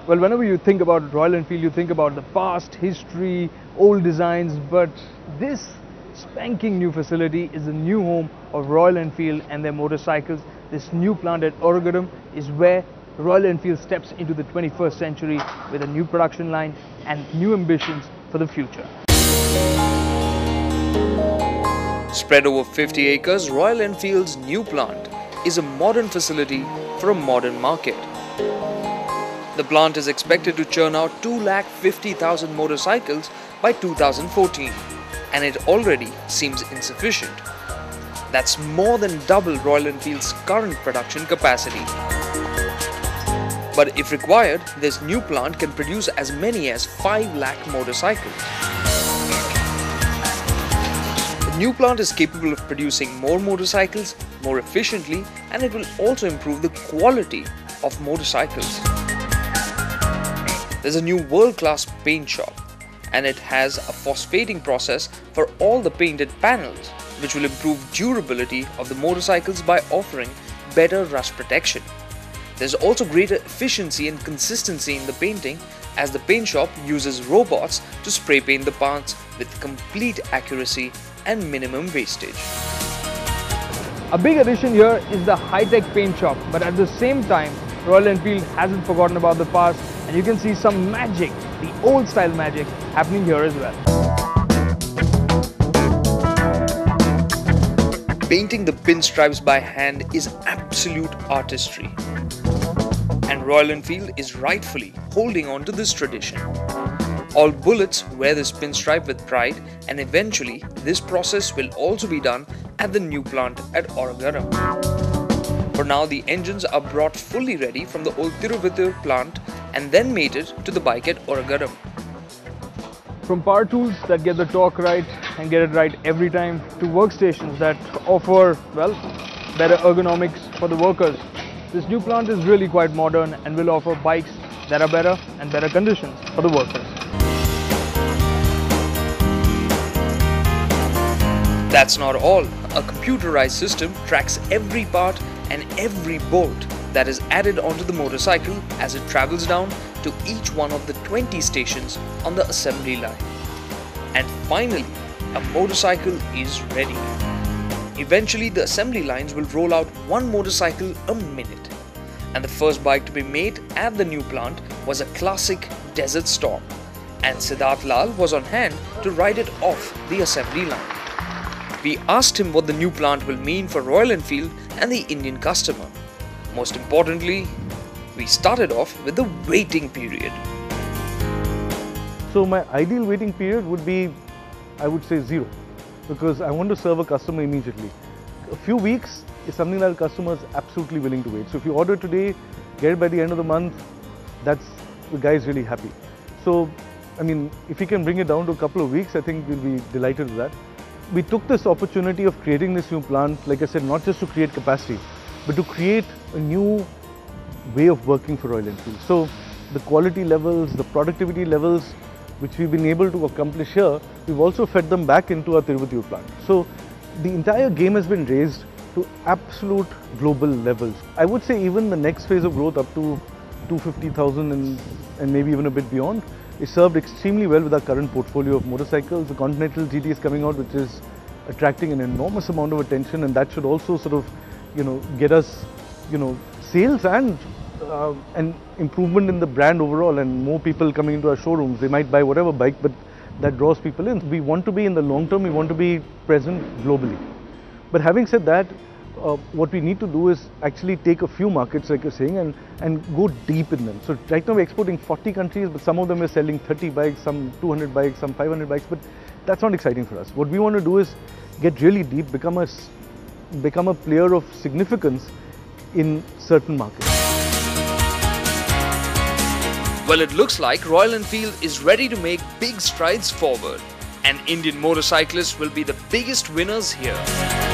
Well, whenever you think about Royal Enfield, you think about the past, history, old designs, but this spanking new facility is the new home of Royal Enfield and their motorcycles. This new plant at Oragadam is where Royal Enfield steps into the 21st century with a new production line and new ambitions for the future. Spread over 50 acres, Royal Enfield's new plant is a modern facility for a modern market. The plant is expected to churn out 250,000 motorcycles by 2014, and it already seems insufficient. That's more than double Royal Enfield's current production capacity. But if required, this new plant can produce as many as 5 lakh motorcycles. The new plant is capable of producing more motorcycles more efficiently, and it will also improve the quality of motorcycles. There's a new world-class paint shop, and it has a phosphating process for all the painted panels, which will improve durability of the motorcycles by offering better rust protection. There's also greater efficiency and consistency in the painting, as the paint shop uses robots to spray paint the parts with complete accuracy and minimum wastage. A big addition here is the high-tech paint shop, but at the same time, Royal Enfield hasn't forgotten about the past, and you can see some magic, the old style magic, happening here as well. Painting the pinstripes by hand is absolute artistry, and Royal Enfield is rightfully holding on to this tradition. All bullets wear this pinstripe with pride, and eventually this process will also be done at the new plant at Oragadam. For now, the engines are brought fully ready from the old Tiruvittur plant and then mated to the bike at Oragadam. From power tools that get the torque right and get it right every time, to workstations that offer, well, better ergonomics for the workers, this new plant is really quite modern and will offer bikes that are better and better conditions for the workers. That's not all. A computerized system tracks every part and every bolt that is added onto the motorcycle as it travels down to each one of the 20 stations on the assembly line. And finally, a motorcycle is ready. Eventually, the assembly lines will roll out one motorcycle a minute. And the first bike to be made at the new plant was a classic Desert Storm, and Siddharth Lal was on hand to ride it off the assembly line. We asked him what the new plant will mean for Royal Enfield and the Indian customer. Most importantly, we started off with the waiting period. So my ideal waiting period would be, I would say 0, because I want to serve a customer immediately. A few weeks is something that a customer is absolutely willing to wait. So if you order today, get it by the end of the month, the guy is really happy. So, I mean, if you can bring it down to a couple of weeks, I think we'll be delighted with that. We took this opportunity of creating this new plant, like I said, not just to create capacity, but to create a new way of working for Royal Enfield. So the quality levels, the productivity levels, which we've been able to accomplish here, we've also fed them back into our Tiruvittur plant. So the entire game has been raised to absolute global levels. I would say even the next phase of growth up to 250,000 and maybe even a bit beyond is served extremely well with our current portfolio of motorcycles. The Continental GT is coming out, which is attracting an enormous amount of attention, and that should also sort of, get us, sales and improvement in the brand overall, and more people coming into our showrooms. They might buy whatever bike, but that draws people in. We want to be, in the long term, we want to be present globally. But having said that, what we need to do is actually take a few markets, like you're saying, and go deep in them. So right now we're exporting 40 countries, but some of them are selling 30 bikes, some 200 bikes, some 500 bikes, but that's not exciting for us. What we want to do is get really deep, become a player of significance in certain markets. Well, it looks like Royal Enfield is ready to make big strides forward, and Indian motorcyclists will be the biggest winners here.